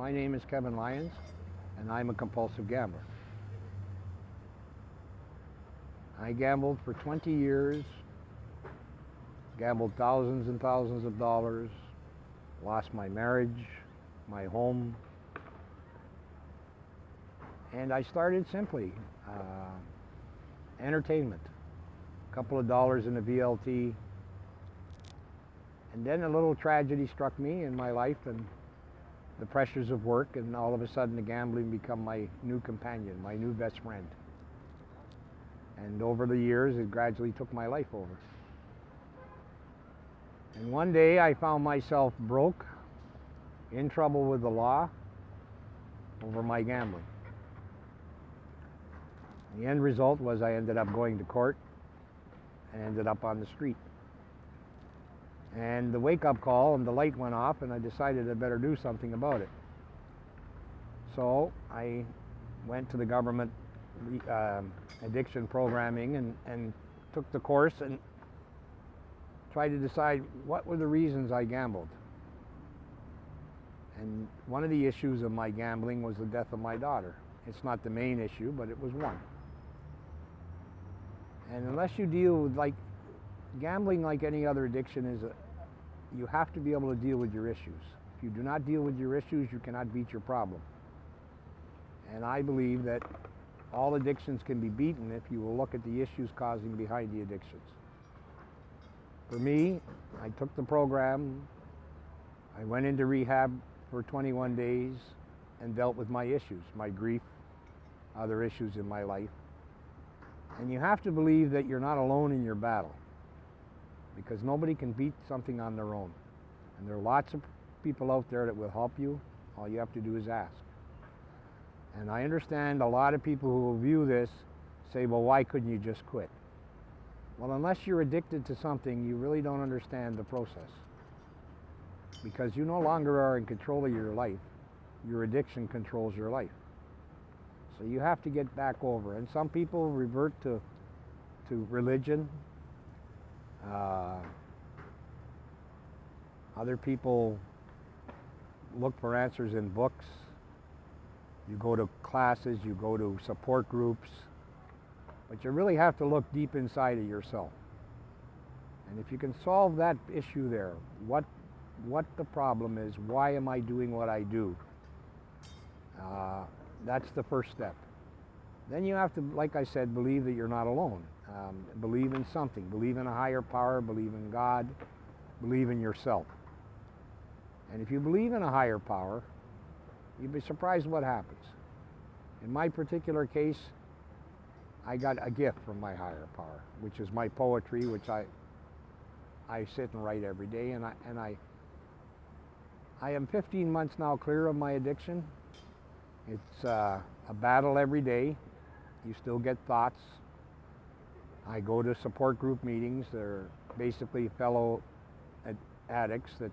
My name is Kevin Lyons, and I'm a compulsive gambler. I gambled for 20 years, gambled thousands and thousands of dollars, lost my marriage, my home, and I started simply. Entertainment, a couple of dollars in a VLT, and then a little tragedy struck me in my life and the pressures of work, and all of a sudden the gambling became my new companion, my new best friend. And over the years it gradually took my life over. And one day I found myself broke, in trouble with the law over my gambling. The end result was I ended up going to court and ended up on the street. And the wake-up call and the light went off, and I decided I better do something about it. So I went to the government addiction programming and took the course and tried to decide what were the reasons I gambled. And one of the issues of my gambling was the death of my daughter. It's not the main issue, but it was one. And unless you deal with, gambling like any other addiction you have to be able to deal with your issues. If you do not deal with your issues, you cannot beat your problem. And I believe that all addictions can be beaten if you will look at the issues causing behind the addictions. For me, I took the program, I went into rehab for 21 days and dealt with my issues, my grief, other issues in my life. And you have to believe that you're not alone in your battle, because nobody can beat something on their own. And there are lots of people out there that will help you. All you have to do is ask. And I understand a lot of people who will view this say, well, why couldn't you just quit? Well, unless you're addicted to something, you really don't understand the process. Because you no longer are in control of your life. Your addiction controls your life. So you have to get back over. And some people revert to religion. Other people look for answers in books. You go to classes, you go to support groups. But you really have to look deep inside of yourself. And if you can solve that issue there, what the problem is, why am I doing what I do? That's the first step. Then you have to, like I said, believe that you're not alone. Believe in something. Believe in a higher power. Believe in God. Believe in yourself. And if you believe in a higher power, you'd be surprised what happens. In my particular case, I got a gift from my higher power, which is my poetry, which I sit and write every day. And I am 15 months now clear of my addiction. It's a battle every day. You still get thoughts. I go to support group meetings. They're basically fellow addicts. That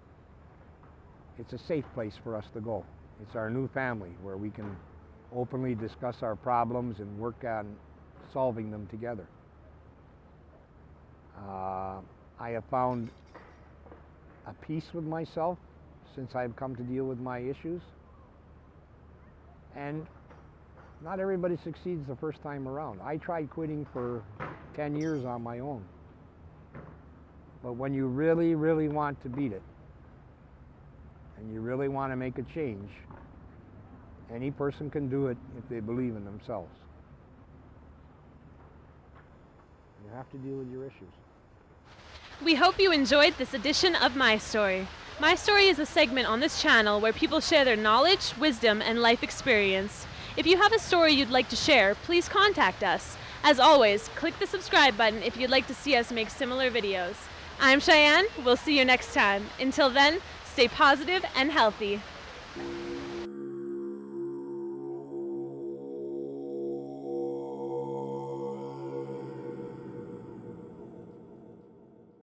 it's a safe place for us to go. It's our new family where we can openly discuss our problems and work on solving them together. I have found a peace with myself since I've come to deal with my issues. And not everybody succeeds the first time around. I tried quitting for 10 years on my own. But when you really, really want to beat it, and you really want to make a change, any person can do it if they believe in themselves. You have to deal with your issues. We hope you enjoyed this edition of My Story. My Story is a segment on this channel where people share their knowledge, wisdom, and life experience. If you have a story you'd like to share, please contact us. As always, click the subscribe button if you'd like to see us make similar videos. I'm Cheyenne. We'll see you next time. Until then, stay positive and healthy.